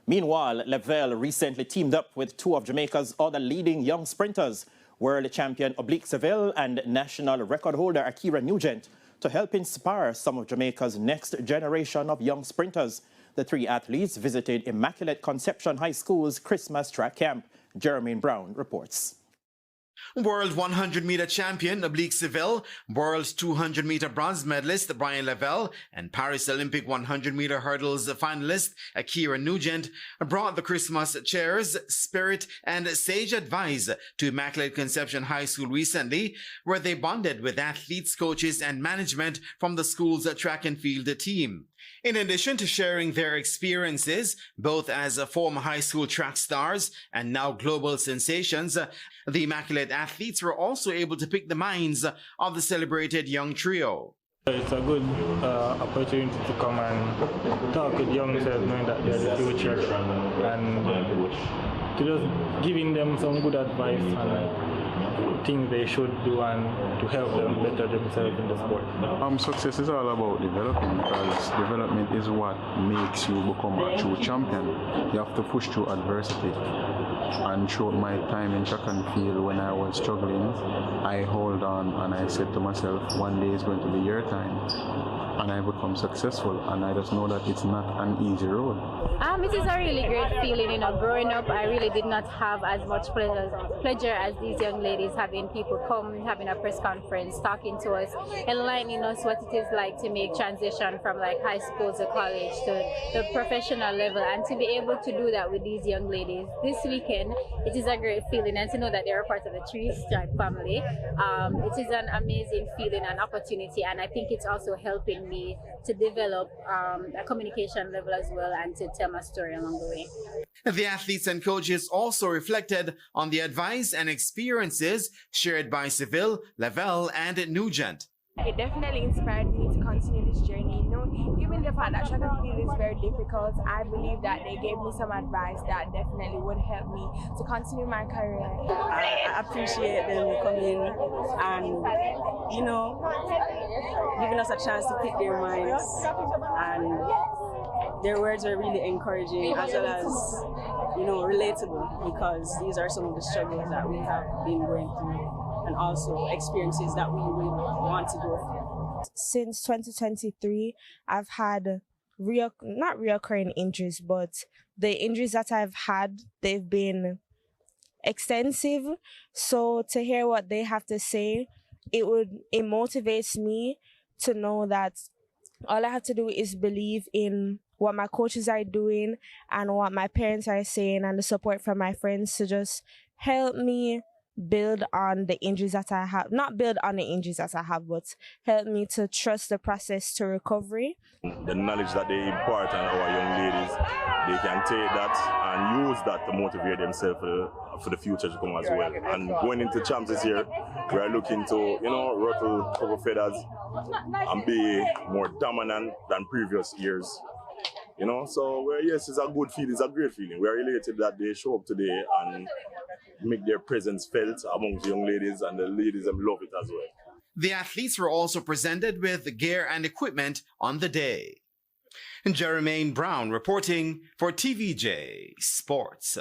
Meanwhile, Levell recently teamed up with two of Jamaica's other leading young sprinters, world champion Oblique Seville and national record holder Ackera Nugent, to help inspire some of Jamaica's next generation of young sprinters. The three athletes visited Immaculate Conception High School's Christmas track camp. Jermaine Brown reports. World 100-meter champion Oblique Seville, World 200-meter bronze medalist Bryan Levell, and Paris Olympic 100-meter hurdles finalist Ackera Nugent brought the Christmas cheers, spirit, and sage advice to Immaculate Conception High School recently, where they bonded with athletes, coaches, and management from the school's track and field team. In addition to sharing their experiences, both as former high school track stars and now global sensations, the Immaculate athletes were also able to pick the minds of the celebrated young trio. It's a good opportunity to come and talk with young selves, knowing that they're the future, and to just giving them some good advice and things they should do and to help them better themselves in the sport. Success is all about developing, because development is what makes you become a true champion. You have to push through adversity. And throughout my time in track and field, when I was struggling, I hold on and I said to myself, one day is going to be your time. And I become successful, and I just know that it's not an easy road. It is a really great feeling, growing up I really did not have as much pleasure as these young ladies, having people come, having a press conference, talking to us, enlightening us what it is like to make transition from like high school to college to the professional level, and to be able to do that with these young ladies this weekend, it is a great feeling, and to know that they are part of the Three Stripe family, it is an amazing feeling and opportunity, and I think it's also helping me to develop a communication level as well, and to tell my story along the way. The athletes and coaches also reflected on the advice and experiences shared by Seville, Levell, and Nugent. It definitely inspired me to continue this journey. Given the fact that track and field is very difficult, I believe that they gave me some advice that definitely would help me to continue my career. I appreciate them coming and, giving us a chance to pick their minds, and their words were really encouraging as well as, relatable, because these are some of the struggles that we have been going through, and also experiences that we will want to go through. Since 2023, I've had not reoccurring injuries, but the injuries that I've had, they've been extensive. So to hear what they have to say, it motivates me to know that all I have to do is believe in what my coaches are doing and what my parents are saying, and the support from my friends to just help me build on the injuries that I have. Not build on the injuries that I have, but help me to trust the process to recovery. The knowledge that they impart on our young ladies, they can take that and use that to motivate themselves for the future to come as well. And going into champs this year, we are looking to, ruffle a couple feathers and be more dominant than previous years. So yes, it's a good feeling, it's a great feeling. We are elated that they show up today and make their presence felt amongst the young ladies, and the ladies love it as well. The athletes were also presented with gear and equipment on the day. Jermaine Brown reporting for TVJ Sports.